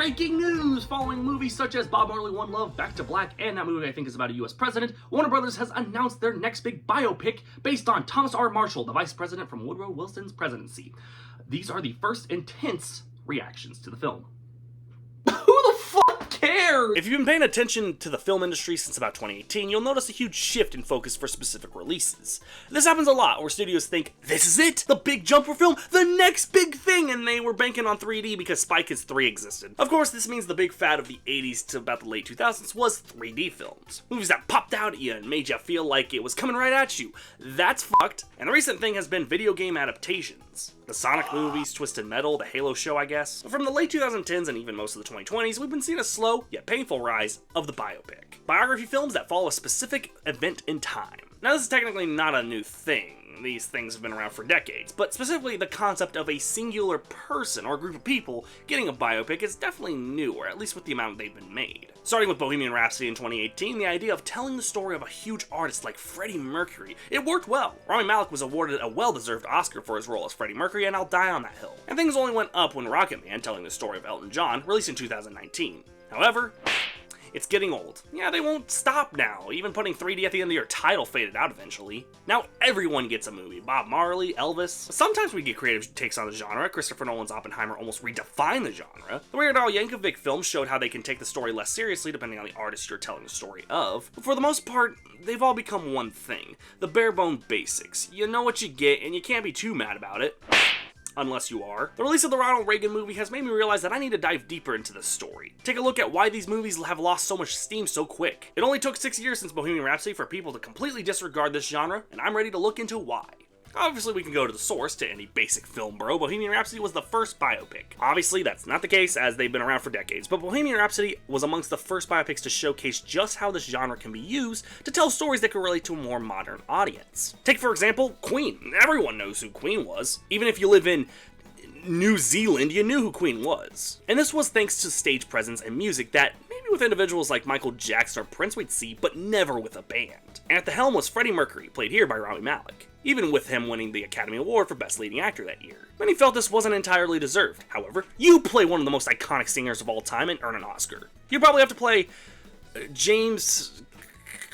breaking news! Following movies such as Bob Marley, One Love, Back to Black, and that movie I think is about a US president, Warner Brothers has announced their next big biopic based on Thomas R. Marshall, the vice president from Woodrow Wilson's presidency. These are the first intense reactions to the film. Who the fuck cares? If you've been paying attention to the film industry since about 2018, you'll notice a huge shift in focus for specific releases. This happens a lot, where studios think, this is it, the big jump for film, the next big thing, and they were banking on 3D because Spy Kids 3 existed. Of course, this means the big fad of the 80s to about the late 2000s was 3D films. Movies that popped out at you and made you feel like it was coming right at you. That's fucked, and the recent thing has been video game adaptations. The Sonic movies, Twisted Metal, the Halo show, I guess. From the late 2010s and even most of the 2020s, we've been seeing a slow, yet painful rise of the biopic. Biography films that follow a specific event in time. Now, this is technically not a new thing. These things have been around for decades, but specifically the concept of a singular person or group of people getting a biopic is definitely new, or at least with the amount they've been made. Starting with Bohemian Rhapsody in 2018, the idea of telling the story of a huge artist like Freddie Mercury, it worked well. Rami Malek was awarded a well-deserved Oscar for his role as Freddie Mercury, and I'll die on that hill. And things only went up when Rocket Man, telling the story of Elton John, released in 2019. However, it's getting old. Yeah, they won't stop now. Even putting 3D at the end of your title faded out eventually. Now everyone gets a movie. Bob Marley, Elvis. Sometimes we get creative takes on the genre. Christopher Nolan's Oppenheimer almost redefined the genre. The Weird Al Yankovic films showed how they can take the story less seriously depending on the artist you're telling the story of. But for the most part, they've all become one thing. The bare bone basics. You know what you get and you can't be too mad about it. Unless you are. The release of the Ronald Reagan movie has made me realize that I need to dive deeper into this story. Take a look at why these movies have lost so much steam so quick. It only took 6 years since Bohemian Rhapsody for people to completely disregard this genre, and I'm ready to look into why. Obviously, we can go to the source, to any basic film bro. Bohemian Rhapsody was the first biopic. Obviously, that's not the case, as they've been around for decades, but Bohemian Rhapsody was amongst the first biopics to showcase just how this genre can be used to tell stories that could relate to a more modern audience. Take, for example, Queen. Everyone knows who Queen was. Even if you live in New Zealand, you knew who Queen was. And this was thanks to stage presence and music that maybe with individuals like Michael Jackson or Prince we'd see, but never with a band. And at the helm was Freddie Mercury, played here by Rami Malek, even with him winning the Academy Award for Best Leading Actor that year. Many felt this wasn't entirely deserved. However, you play one of the most iconic singers of all time and earn an Oscar. You probably have to play James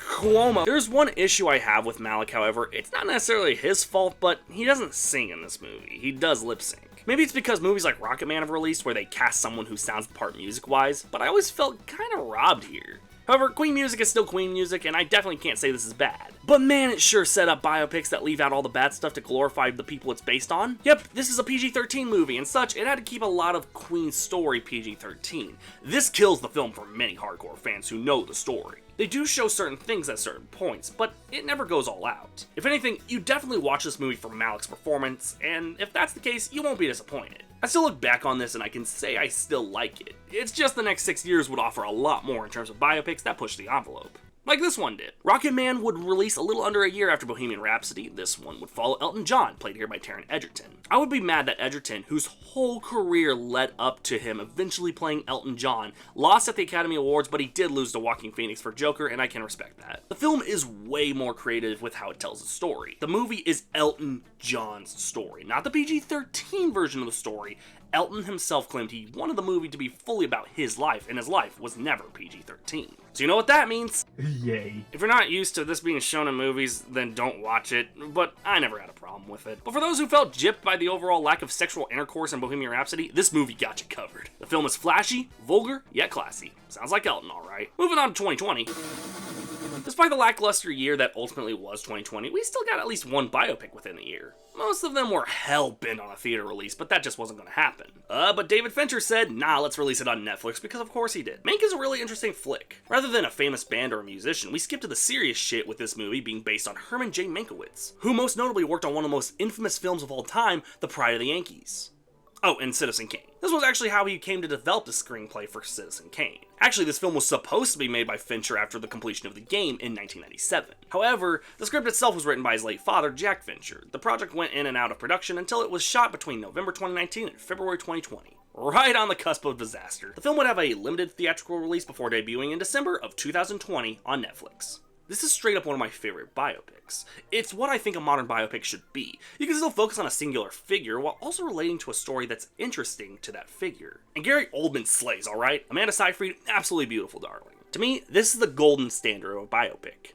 Cuomo. There's one issue I have with Malek, however. It's not necessarily his fault, but he doesn't sing in this movie. He does lip sync. Maybe it's because movies like Rocket Man have released where they cast someone who sounds the part music-wise, but I always felt kind of robbed here. However, Queen music is still Queen music, and I definitely can't say this is bad. But man, it sure set up biopics that leave out all the bad stuff to glorify the people it's based on. Yep, this is a PG-13 movie, and such, it had to keep a lot of Queen's story PG-13. This kills the film for many hardcore fans who know the story. They do show certain things at certain points, but it never goes all out. If anything, you definitely watch this movie for Malek's performance, and if that's the case, you won't be disappointed. I still look back on this and I can say I still like it. It's just the next 6 years would offer a lot more in terms of biopics that push the envelope. Like this one did. Rocket Man would release a little under a year after Bohemian Rhapsody. This one would follow Elton John, played here by Taron Egerton. I would be mad that Egerton, whose whole career led up to him eventually playing Elton John, lost at the Academy Awards, but he did lose to Joaquin Phoenix for Joker, and I can respect that. The film is way more creative with how it tells the story. The movie is Elton John's story, not the PG-13 version of the story. Elton himself claimed he wanted the movie to be fully about his life, and his life was never PG-13. So you know what that means? Yay. If you're not used to this being shown in movies, then don't watch it, but I never had a problem with it. But for those who felt gypped by the overall lack of sexual intercourse in Bohemian Rhapsody, this movie got you covered. The film is flashy, vulgar, yet classy. Sounds like Elton, alright. Moving on to 2020. Despite the lackluster year that ultimately was 2020, we still got at least one biopic within the year. Most of them were hell-bent on a theater release, but that just wasn't going to happen. But David Fincher said, nah, let's release it on Netflix, because of course he did. Mank is a really interesting flick. Rather than a famous band or a musician, we skipped to the serious shit with this movie being based on Herman J. Mankiewicz, who most notably worked on one of the most infamous films of all time, The Pride of the Yankees. Oh, and Citizen Kane. This was actually how he came to develop the screenplay for Citizen Kane. Actually, this film was supposed to be made by Fincher after the completion of the game in 1997. However, the script itself was written by his late father, Jack Fincher. The project went in and out of production until it was shot between November 2019 and February 2020. Right on the cusp of disaster. The film would have a limited theatrical release before debuting in December of 2020 on Netflix. This is straight up one of my favorite biopics. It's what I think a modern biopic should be. You can still focus on a singular figure while also relating to a story that's interesting to that figure. And Gary Oldman slays, alright? Amanda Seyfried, absolutely beautiful, darling. To me, this is the golden standard of a biopic.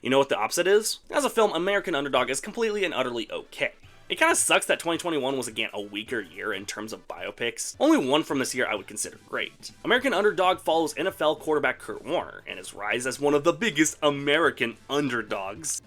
You know what the opposite is? As a film, American Underdog is completely and utterly okay. It kind of sucks that 2021 was again a weaker year in terms of biopics. Only one from this year I would consider great. American Underdog follows NFL quarterback Kurt Warner and his rise as one of the biggest American underdogs.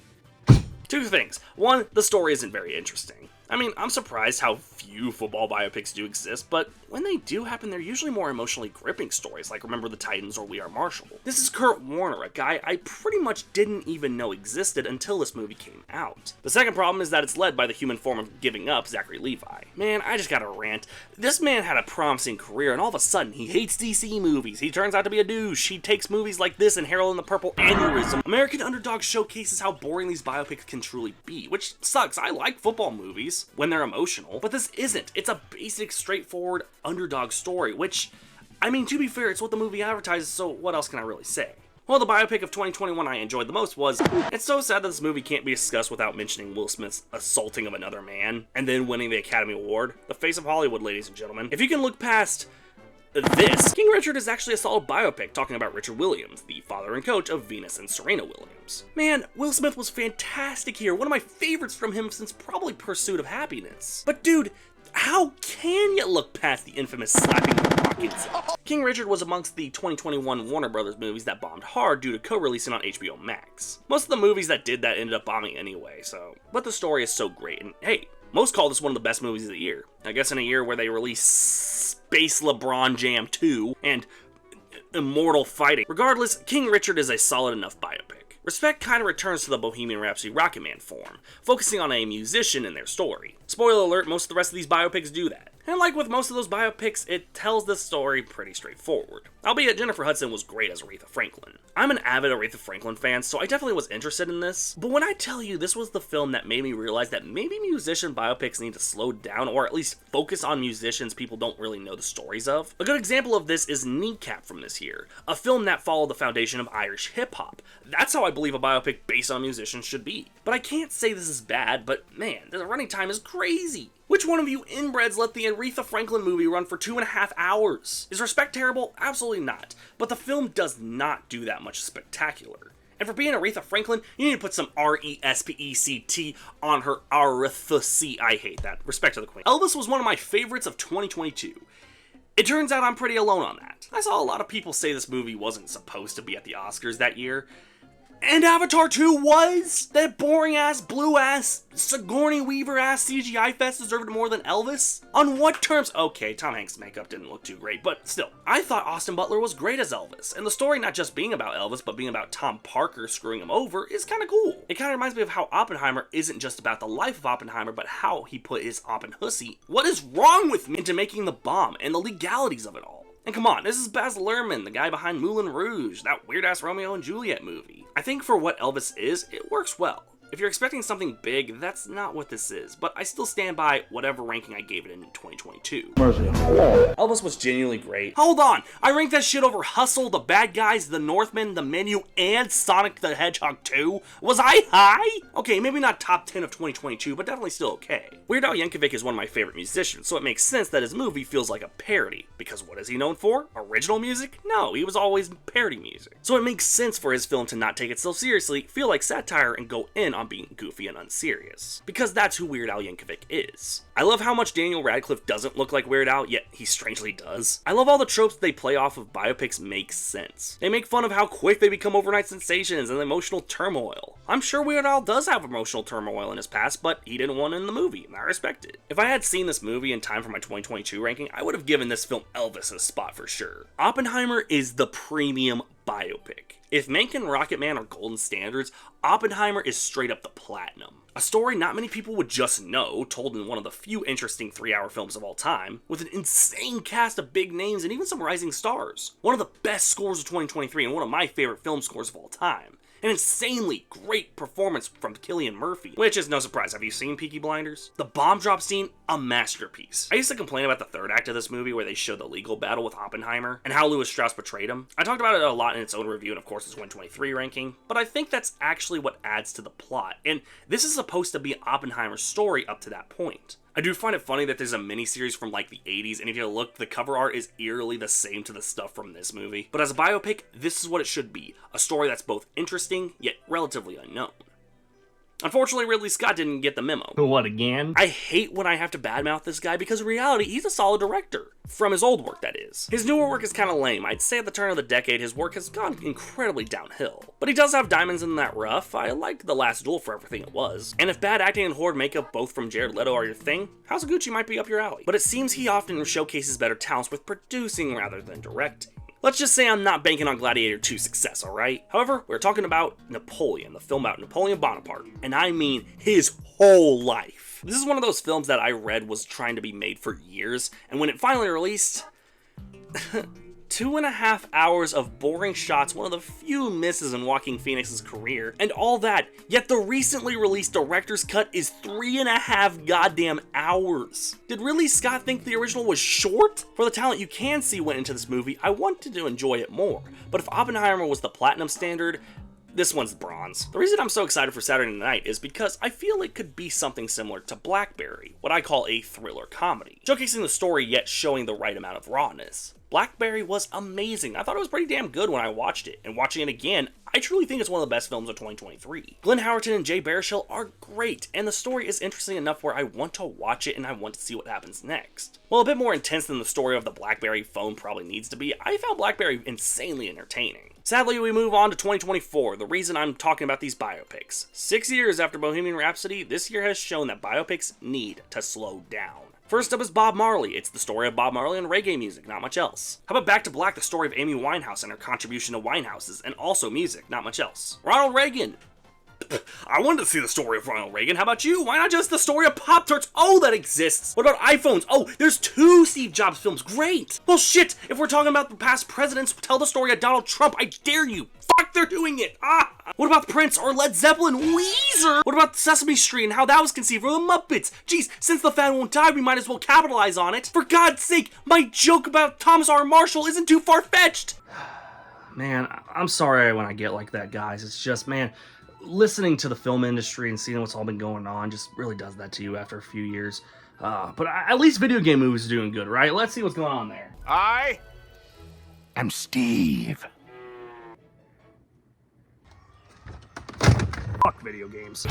Two things. One, the story isn't very interesting. I mean, I'm surprised how few football biopics do exist, but when they do happen, they're usually more emotionally gripping stories, like Remember the Titans or We Are Marshall. This is Kurt Warner, a guy I pretty much didn't even know existed until this movie came out. The second problem is that it's led by the human form of giving up, Zachary Levi. Man, I just gotta rant. This man had a promising career, and all of a sudden, he hates DC movies. He turns out to be a douche. He takes movies like this and Harold and the Purple Aneurysm. American Underdog showcases how boring these biopics can truly be, which sucks. I like football movies when they're emotional, but this isn't. It's a basic, straightforward underdog story, which, I mean, to be fair, it's what the movie advertises, so what else can I really say? Well, the biopic of 2021 I enjoyed the most was, it's so sad that this movie can't be discussed without mentioning Will Smith's assaulting of another man, and then winning the Academy Award. The face of Hollywood, ladies and gentlemen. If you can look past this, King Richard is actually a solid biopic talking about Richard Williams, the father and coach of Venus and Serena Williams. Man, Will Smith was fantastic here, one of my favorites from him since probably Pursuit of Happiness. But dude, how can you look past the infamous slapping the rockets? King Richard was amongst the 2021 Warner Brothers movies that bombed hard due to co-releasing on HBO Max. Most of the movies that did that ended up bombing anyway, but the story is so great, and hey, most call this one of the best movies of the year. I guess in a year where they released Space LeBron Jam 2 and Immortal Fighting. Regardless, King Richard is a solid enough biopic. Respect kind of returns to the Bohemian Rhapsody Rocket Man form, focusing on a musician and their story. Spoiler alert, most of the rest of these biopics do that. And like with most of those biopics, it tells the story pretty straightforward. Albeit Jennifer Hudson was great as Aretha Franklin. I'm an avid Aretha Franklin fan, so I definitely was interested in this. But when I tell you this was the film that made me realize that maybe musician biopics need to slow down, or at least focus on musicians people don't really know the stories of. A good example of this is Kneecap from this year, a film that followed the foundation of Irish hip-hop. That's how I believe a biopic based on musicians should be. But I can't say this is bad, but man, the running time is crazy. Which one of you inbreds let the Aretha Franklin movie run for 2.5 hours? Is Respect terrible? Absolutely not. But the film does not do that much spectacular. And for being Aretha Franklin, you need to put some R-E-S-P-E-C-T on her Aretha C. I hate that. Respect to the queen. Elvis was one of my favorites of 2022. It turns out I'm pretty alone on that. I saw a lot of people say this movie wasn't supposed to be at the Oscars that year. And Avatar 2 was? That boring-ass, blue-ass, Sigourney Weaver-ass CGI fest deserved more than Elvis? On what terms? Okay, Tom Hanks' makeup didn't look too great, but still. I thought Austin Butler was great as Elvis, and the story not just being about Elvis, but being about Tom Parker screwing him over is kinda cool. It kinda reminds me of how Oppenheimer isn't just about the life of Oppenheimer, but how he put his Oppenhussy, what is wrong with me, into making the bomb, and the legalities of it all. And come on, this is Baz Luhrmann, the guy behind Moulin Rouge, that weird-ass Romeo and Juliet movie. I think for what Elvis is, it works well. If you're expecting something big, that's not what this is, but I still stand by whatever ranking I gave it in 2022. Mercy. Elvis was genuinely great. Hold on! I ranked that shit over Hustle, The Bad Guys, The Northman, The Menu, and Sonic the Hedgehog 2? Was I high? Okay, maybe not top 10 of 2022, but definitely still okay. Weird Al Yankovic is one of my favorite musicians, so it makes sense that his movie feels like a parody. Because what is he known for? Original music? No, he was always parody music. So it makes sense for his film to not take itself seriously, feel like satire, and go in on being goofy and unserious. Because that's who Weird Al Yankovic is. I love how much Daniel Radcliffe doesn't look like Weird Al, yet he strangely does. I love all the tropes they play off of biopics make sense. They make fun of how quick they become overnight sensations and emotional turmoil. I'm sure Weird Al does have emotional turmoil in his past, but he didn't want it in the movie, and I respect it. If I had seen this movie in time for my 2022 ranking, I would have given this film Elvis a spot for sure. Oppenheimer is the premium biopic. If Mank and Rocket Man are golden standards, Oppenheimer is straight up the platinum. A story not many people would just know, told in one of the few interesting 3-hour films of all time, with an insane cast of big names and even some rising stars. One of the best scores of 2023 and one of my favorite film scores of all time. an insanely great performance from Cillian Murphy, which is no surprise. Have you seen Peaky Blinders? The bomb drop scene, a masterpiece. I used to complain about the third act of this movie where they show the legal battle with Oppenheimer and how Louis Strauss betrayed him. I talked about it a lot in its own review and of course its 123 ranking, but I think that's actually what adds to the plot, and this is supposed to be Oppenheimer's story up to that point. I do find it funny that there's a miniseries from like the 80s, and if you look, the cover art is eerily the same to the stuff from this movie. But as a biopic, this is what it should be. A story that's both interesting, yet relatively unknown. Unfortunately, Ridley Scott didn't get the memo. What, again? I hate when I have to badmouth this guy because in reality, he's a solid director. From his old work, that is. His newer work is kind of lame. I'd say at the turn of the decade, his work has gone incredibly downhill. But he does have diamonds in that rough. I liked The Last Duel for everything it was. And if bad acting and horrid makeup both from Jared Leto are your thing, House of Gucci might be up your alley. But it seems he often showcases better talents with producing rather than directing. Let's just say I'm not banking on Gladiator 2's success, alright? However, we're talking about Napoleon, the film about Napoleon Bonaparte, and I mean his whole life. This is one of those films that I read was trying to be made for years, and when it finally released, 2.5 hours of boring shots, one of the few misses in Joaquin Phoenix's career, and all that, yet the recently released director's cut is 3.5 goddamn hours. Did Ridley Scott think the original was short? For the talent you can see went into this movie, I wanted to enjoy it more, but if Oppenheimer was the platinum standard, this one's bronze. The reason I'm so excited for Saturday Night is because I feel it could be something similar to Blackberry, what I call a thriller comedy, showcasing the story yet showing the right amount of rawness. Blackberry was amazing. I thought it was pretty damn good when I watched it, and watching it again, I truly think it's one of the best films of 2023. Glenn Howerton and Jay Baruchel are great, and the story is interesting enough where I want to watch it and I want to see what happens next. While a bit more intense than the story of the Blackberry phone probably needs to be, I found Blackberry insanely entertaining. Sadly, we move on to 2024, the reason I'm talking about these biopics. 6 years after Bohemian Rhapsody, this year has shown that biopics need to slow down. First up is Bob Marley. It's the story of Bob Marley and reggae music, not much else. How about Back to Black, the story of Amy Winehouse and her contribution to winehouses, and also music, not much else. Ronald Reagan. I wanted to see the story of Ronald Reagan. How about you? Why not just the story of Pop-Tarts? Oh, that exists. What about iPhones? Oh, there's 2 Steve Jobs films. Great. Well, shit. If we're talking about the past presidents, tell the story of Donald Trump. I dare you. Fuck, they're doing it. What about Prince or Led Zeppelin? Weezer? What about Sesame Street and how that was conceived, or the Muppets? Geez, since the fan won't die, we might as well capitalize on it. For God's sake, my joke about Thomas R. Marshall isn't too far-fetched. Man, I'm sorry when I get like that, guys. It's just, man, listening to the film industry and seeing what's all been going on just really does that to you after a few years. But at least video game movies are doing good, right? Let's see what's going on there. I am Steve. Fuck video games.